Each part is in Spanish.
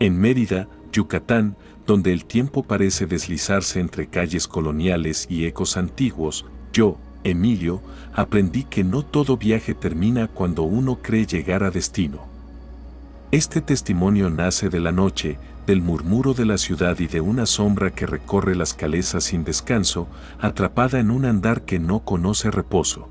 En Mérida, Yucatán, donde el tiempo parece deslizarse entre calles coloniales y ecos antiguos, yo, Emilio, aprendí que no todo viaje termina cuando uno cree llegar a destino. Este testimonio nace de la noche, del murmuro de la ciudad y de una sombra que recorre las calesas sin descanso, atrapada en un andar que no conoce reposo.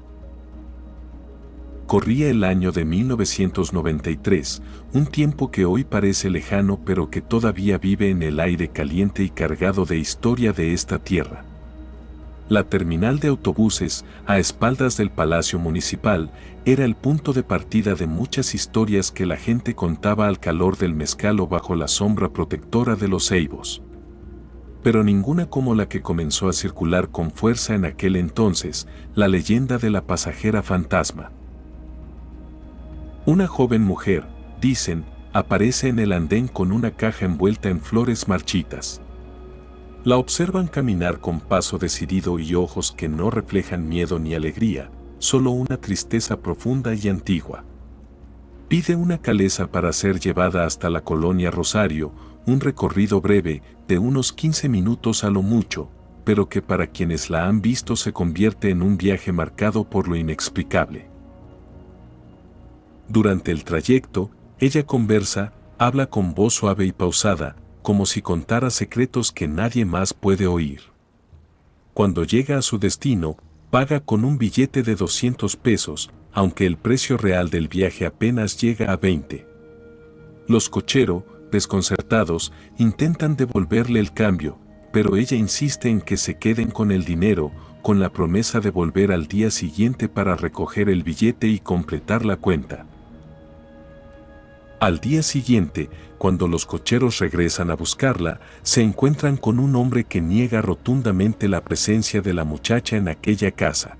Corría el año de 1993, un tiempo que hoy parece lejano pero que todavía vive en el aire caliente y cargado de historia de esta tierra. La terminal de autobuses, a espaldas del Palacio Municipal, era el punto de partida de muchas historias que la gente contaba al calor del mezcal o bajo la sombra protectora de los ceibos. Pero ninguna como la que comenzó a circular con fuerza en aquel entonces, la leyenda de la pasajera fantasma. Una joven mujer, dicen, aparece en el andén con una caja envuelta en flores marchitas. La observan caminar con paso decidido y ojos que no reflejan miedo ni alegría, solo una tristeza profunda y antigua. Pide una calesa para ser llevada hasta la colonia Rosario, un recorrido breve, de unos 15 minutos a lo mucho, pero que para quienes la han visto se convierte en un viaje marcado por lo inexplicable. Durante el trayecto, ella conversa, habla con voz suave y pausada, como si contara secretos que nadie más puede oír. Cuando llega a su destino, paga con un billete de 200 pesos, aunque el precio real del viaje apenas llega a 20. Los cocheros, desconcertados, intentan devolverle el cambio, pero ella insiste en que se queden con el dinero, con la promesa de volver al día siguiente para recoger el billete y completar la cuenta. Al día siguiente, cuando los cocheros regresan a buscarla, se encuentran con un hombre que niega rotundamente la presencia de la muchacha en aquella casa.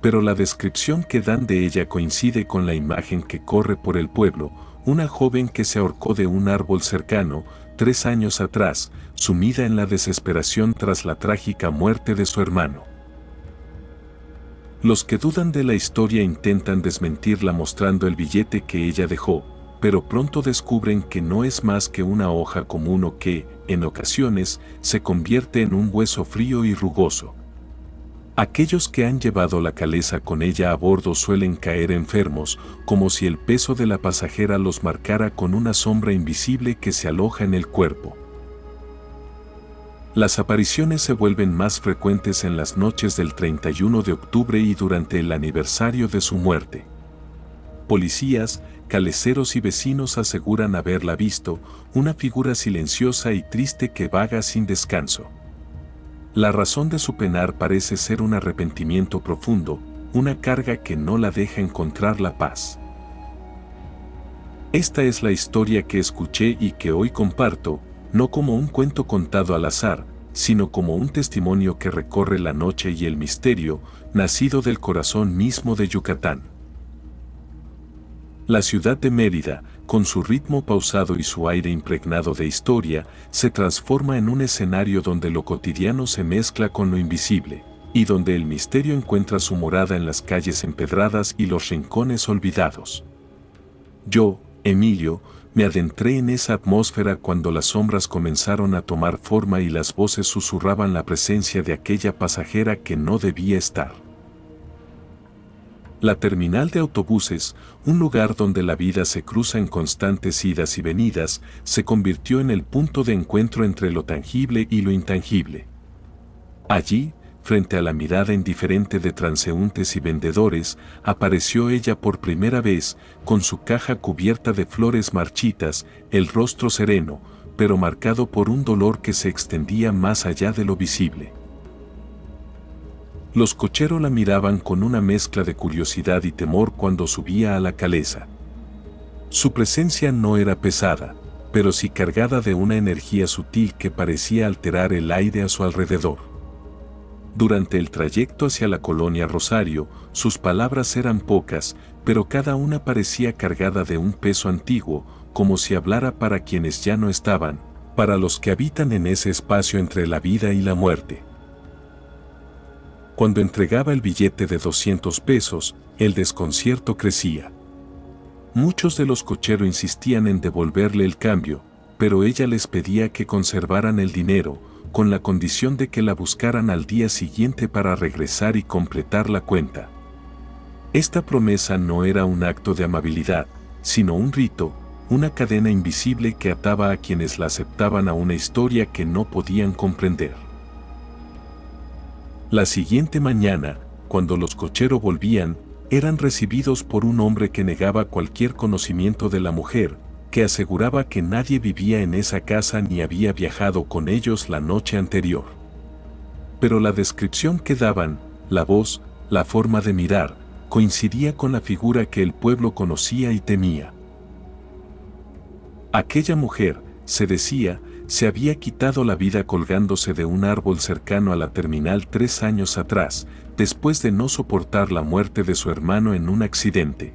Pero la descripción que dan de ella coincide con la imagen que corre por el pueblo, una joven que se ahorcó de un árbol cercano, 3 años atrás, sumida en la desesperación tras la trágica muerte de su hermano. Los que dudan de la historia intentan desmentirla mostrando el billete que ella dejó, pero pronto descubren que no es más que una hoja común o que, en ocasiones, se convierte en un hueso frío y rugoso. Aquellos que han llevado la calesa con ella a bordo suelen caer enfermos, como si el peso de la pasajera los marcara con una sombra invisible que se aloja en el cuerpo. Las apariciones se vuelven más frecuentes en las noches del 31 de octubre y durante el aniversario de su muerte. Policías, caleceros y vecinos aseguran haberla visto, una figura silenciosa y triste que vaga sin descanso. La razón de su penar parece ser un arrepentimiento profundo, una carga que no la deja encontrar la paz. Esta es la historia que escuché y que hoy comparto, no como un cuento contado al azar, sino como un testimonio que recorre la noche y el misterio, nacido del corazón mismo de Yucatán. La ciudad de Mérida, con su ritmo pausado y su aire impregnado de historia, se transforma en un escenario donde lo cotidiano se mezcla con lo invisible, y donde el misterio encuentra su morada en las calles empedradas y los rincones olvidados. Yo, Emilio, me adentré en esa atmósfera cuando las sombras comenzaron a tomar forma y las voces susurraban la presencia de aquella pasajera que no debía estar. La terminal de autobuses, un lugar donde la vida se cruza en constantes idas y venidas, se convirtió en el punto de encuentro entre lo tangible y lo intangible. Allí, frente a la mirada indiferente de transeúntes y vendedores, apareció ella por primera vez, con su caja cubierta de flores marchitas, el rostro sereno, pero marcado por un dolor que se extendía más allá de lo visible. Los cocheros la miraban con una mezcla de curiosidad y temor cuando subía a la calesa. Su presencia no era pesada, pero sí cargada de una energía sutil que parecía alterar el aire a su alrededor. Durante el trayecto hacia la colonia Rosario, sus palabras eran pocas, pero cada una parecía cargada de un peso antiguo, como si hablara para quienes ya no estaban, para los que habitan en ese espacio entre la vida y la muerte. Cuando entregaba el billete de 200 pesos, el desconcierto crecía. Muchos de los cocheros insistían en devolverle el cambio, pero ella les pedía que conservaran el dinero, con la condición de que la buscaran al día siguiente para regresar y completar la cuenta. Esta promesa no era un acto de amabilidad, sino un rito, una cadena invisible que ataba a quienes la aceptaban a una historia que no podían comprender. La siguiente mañana, cuando los Cochero volvían, eran recibidos por un hombre que negaba cualquier conocimiento de la mujer, que aseguraba que nadie vivía en esa casa ni había viajado con ellos la noche anterior. Pero la descripción que daban, la voz, la forma de mirar, coincidía con la figura que el pueblo conocía y temía. Aquella mujer, se decía, se había quitado la vida colgándose de un árbol cercano a la terminal 3 años atrás, después de no soportar la muerte de su hermano en un accidente.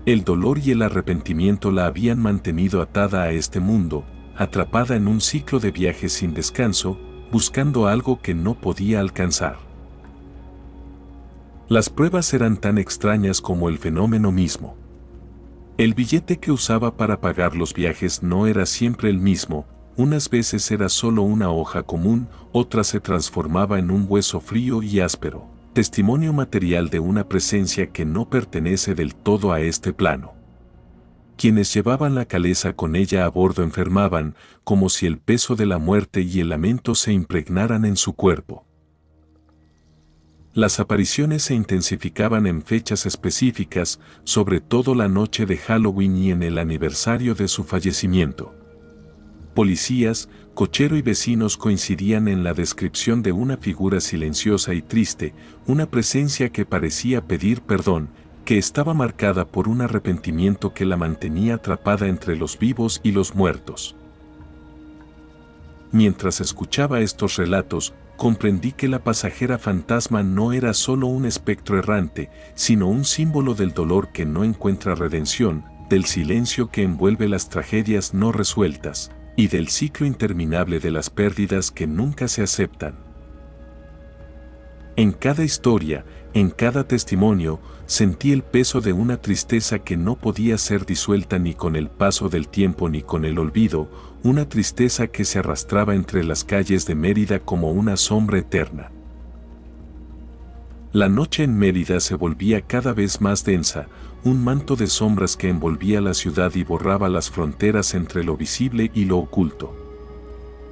El dolor y el arrepentimiento la habían mantenido atada a este mundo, atrapada en un ciclo de viajes sin descanso, buscando algo que no podía alcanzar. Las pruebas eran tan extrañas como el fenómeno mismo. El billete que usaba para pagar los viajes no era siempre el mismo, unas veces era solo una hoja común, otras se transformaba en un hueso frío y áspero, testimonio material de una presencia que no pertenece del todo a este plano. Quienes llevaban la caleza con ella a bordo enfermaban, como si el peso de la muerte y el lamento se impregnaran en su cuerpo. Las apariciones se intensificaban en fechas específicas, sobre todo la noche de Halloween y en el aniversario de su fallecimiento. Policías, Cochero y vecinos coincidían en la descripción de una figura silenciosa y triste, una presencia que parecía pedir perdón, que estaba marcada por un arrepentimiento que la mantenía atrapada entre los vivos y los muertos. Mientras escuchaba estos relatos, comprendí que la pasajera fantasma no era solo un espectro errante, sino un símbolo del dolor que no encuentra redención, del silencio que envuelve las tragedias no resueltas, y del ciclo interminable de las pérdidas que nunca se aceptan. En cada historia, en cada testimonio, sentí el peso de una tristeza que no podía ser disuelta ni con el paso del tiempo ni con el olvido, una tristeza que se arrastraba entre las calles de Mérida como una sombra eterna. La noche en Mérida se volvía cada vez más densa, un manto de sombras que envolvía la ciudad y borraba las fronteras entre lo visible y lo oculto.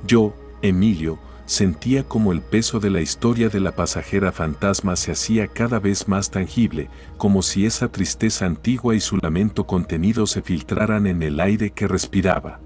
Yo, Emilio, sentía como el peso de la historia de la pasajera fantasma se hacía cada vez más tangible, como si esa tristeza antigua y su lamento contenido se filtraran en el aire que respiraba.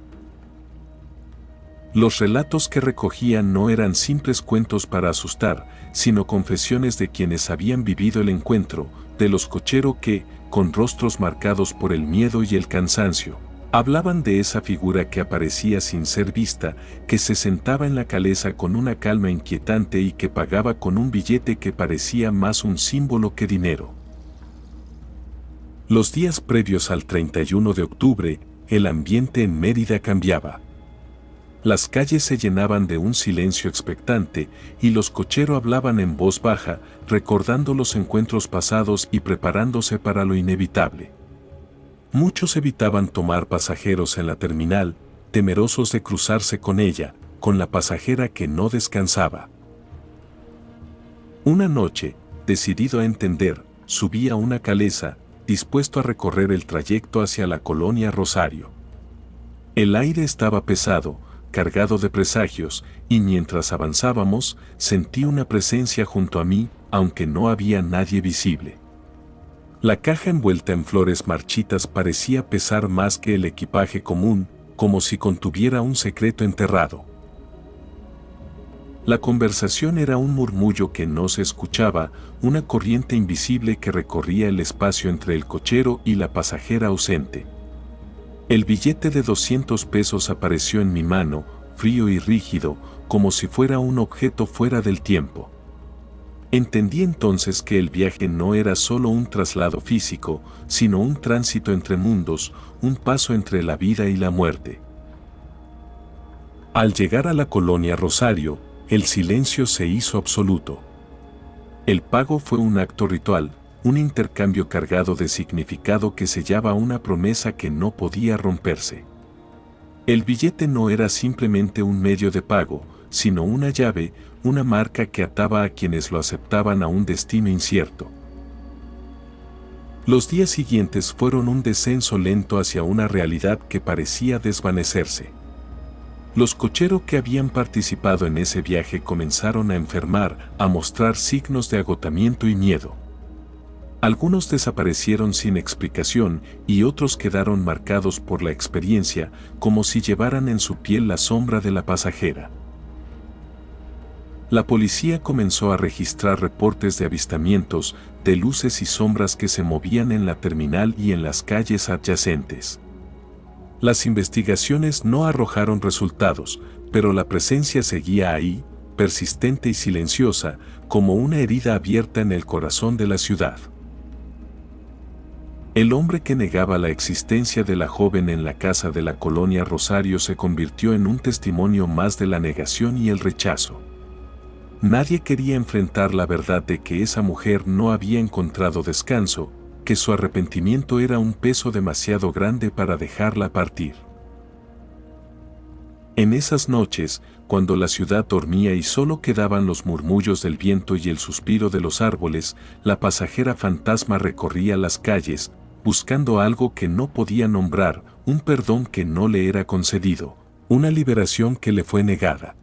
Los relatos que recogían no eran simples cuentos para asustar, sino confesiones de quienes habían vivido el encuentro, de los Cochero que, con rostros marcados por el miedo y el cansancio, hablaban de esa figura que aparecía sin ser vista, que se sentaba en la caleza con una calma inquietante y que pagaba con un billete que parecía más un símbolo que dinero. Los días previos al 31 de octubre, el ambiente en Mérida cambiaba. Las calles se llenaban de un silencio expectante y los Cochero hablaban en voz baja, recordando los encuentros pasados y preparándose para lo inevitable. Muchos evitaban tomar pasajeros en la terminal, temerosos de cruzarse con ella, con la pasajera que no descansaba. Una noche, decidido a entender, subí a una caleza, dispuesto a recorrer el trayecto hacia la colonia Rosario. El aire estaba pesado, cargado de presagios, y mientras avanzábamos, sentí una presencia junto a mí, aunque no había nadie visible. La caja envuelta en flores marchitas parecía pesar más que el equipaje común, como si contuviera un secreto enterrado. La conversación era un murmullo que no se escuchaba, una corriente invisible que recorría el espacio entre el cochero y la pasajera ausente. El billete de 200 pesos apareció en mi mano, frío y rígido, como si fuera un objeto fuera del tiempo. Entendí entonces que el viaje no era solo un traslado físico, sino un tránsito entre mundos, un paso entre la vida y la muerte. Al llegar a la colonia Rosario, el silencio se hizo absoluto. El pago fue un acto ritual, un intercambio cargado de significado que sellaba una promesa que no podía romperse. El billete no era simplemente un medio de pago, sino una llave, una marca que ataba a quienes lo aceptaban a un destino incierto. Los días siguientes fueron un descenso lento hacia una realidad que parecía desvanecerse. Los cocheros que habían participado en ese viaje comenzaron a enfermar, a mostrar signos de agotamiento y miedo. Algunos desaparecieron sin explicación y otros quedaron marcados por la experiencia, como si llevaran en su piel la sombra de la pasajera. La policía comenzó a registrar reportes de avistamientos, de luces y sombras que se movían en la terminal y en las calles adyacentes. Las investigaciones no arrojaron resultados, pero la presencia seguía ahí, persistente y silenciosa, como una herida abierta en el corazón de la ciudad. El hombre que negaba la existencia de la joven en la casa de la colonia Rosario se convirtió en un testimonio más de la negación y el rechazo. Nadie quería enfrentar la verdad de que esa mujer no había encontrado descanso, que su arrepentimiento era un peso demasiado grande para dejarla partir. En esas noches, cuando la ciudad dormía y solo quedaban los murmullos del viento y el suspiro de los árboles, la pasajera fantasma recorría las calles, buscando algo que no podía nombrar, un perdón que no le era concedido, una liberación que le fue negada.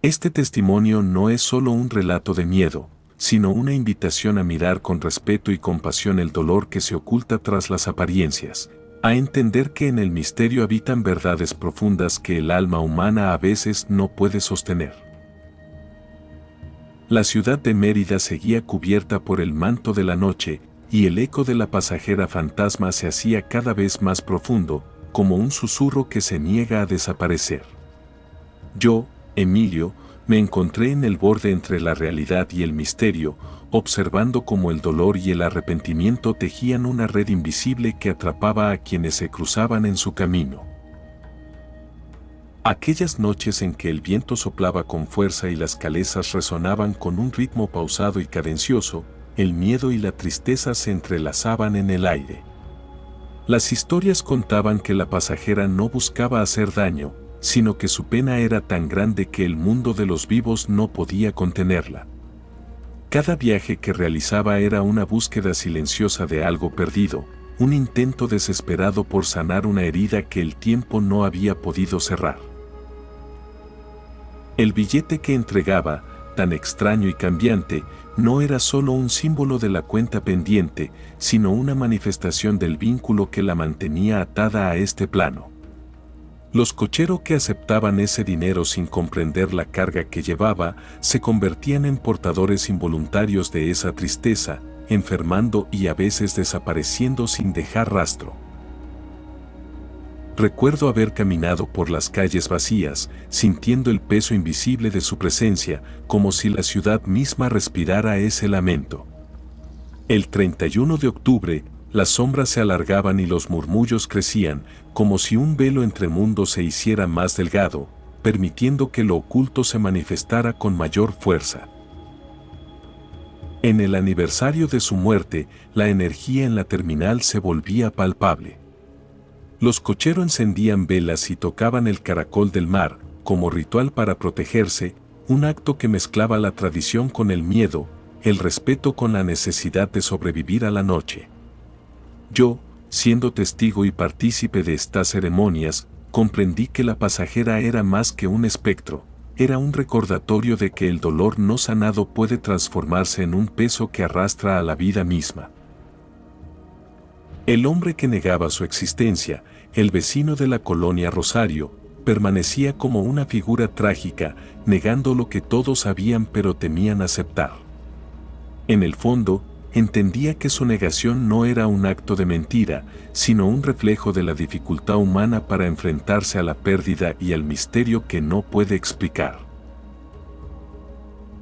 Este testimonio no es solo un relato de miedo, sino una invitación a mirar con respeto y compasión el dolor que se oculta tras las apariencias, a entender que en el misterio habitan verdades profundas que el alma humana a veces no puede sostener. La ciudad de Mérida seguía cubierta por el manto de la noche, y el eco de la pasajera fantasma se hacía cada vez más profundo, como un susurro que se niega a desaparecer. Yo, Emilio, me encontré en el borde entre la realidad y el misterio, observando cómo el dolor y el arrepentimiento tejían una red invisible que atrapaba a quienes se cruzaban en su camino. Aquellas noches en que el viento soplaba con fuerza y las calesas resonaban con un ritmo pausado y cadencioso, el miedo y la tristeza se entrelazaban en el aire. Las historias contaban que la pasajera no buscaba hacer daño, sino que su pena era tan grande que el mundo de los vivos no podía contenerla. Cada viaje que realizaba era una búsqueda silenciosa de algo perdido, un intento desesperado por sanar una herida que el tiempo no había podido cerrar. El billete que entregaba, tan extraño y cambiante, no era solo un símbolo de la cuenta pendiente, sino una manifestación del vínculo que la mantenía atada a este plano. Los cocheros que aceptaban ese dinero sin comprender la carga que llevaba, se convertían en portadores involuntarios de esa tristeza, enfermando y a veces desapareciendo sin dejar rastro. Recuerdo haber caminado por las calles vacías, sintiendo el peso invisible de su presencia, como si la ciudad misma respirara ese lamento. El 31 de octubre, las sombras se alargaban y los murmullos crecían, como si un velo entre mundos se hiciera más delgado, permitiendo que lo oculto se manifestara con mayor fuerza. En el aniversario de su muerte, la energía en la terminal se volvía palpable. Los cocheros encendían velas y tocaban el caracol del mar, como ritual para protegerse, un acto que mezclaba la tradición con el miedo, el respeto con la necesidad de sobrevivir a la noche. Yo, siendo testigo y partícipe de estas ceremonias, comprendí que la pasajera era más que un espectro, era un recordatorio de que el dolor no sanado puede transformarse en un peso que arrastra a la vida misma. El hombre que negaba su existencia, el vecino de la colonia Rosario, permanecía como una figura trágica, negando lo que todos sabían pero temían aceptar. En el fondo, entendía que su negación no era un acto de mentira, sino un reflejo de la dificultad humana para enfrentarse a la pérdida y al misterio que no puede explicar.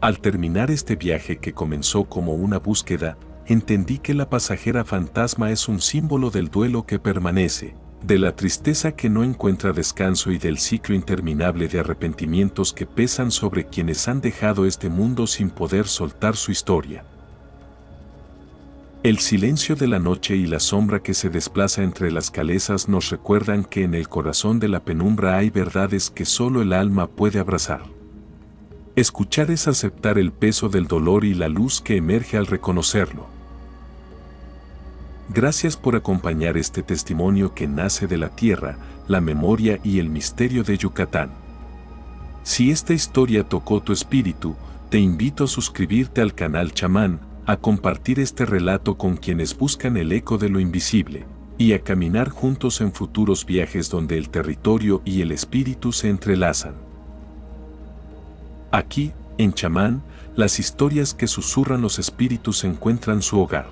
Al terminar este viaje que comenzó como una búsqueda, entendí que la pasajera fantasma es un símbolo del duelo que permanece, de la tristeza que no encuentra descanso y del ciclo interminable de arrepentimientos que pesan sobre quienes han dejado este mundo sin poder soltar su historia. El silencio de la noche y la sombra que se desplaza entre las calesas nos recuerdan que en el corazón de la penumbra hay verdades que solo el alma puede abrazar. Escuchar es aceptar el peso del dolor y la luz que emerge al reconocerlo. Gracias por acompañar este testimonio que nace de la tierra, la memoria y el misterio de Yucatán. Si esta historia tocó tu espíritu, te invito a suscribirte al canal Chamán, a compartir este relato con quienes buscan el eco de lo invisible, y a caminar juntos en futuros viajes donde el territorio y el espíritu se entrelazan. Aquí, en Chamán, las historias que susurran los espíritus encuentran su hogar.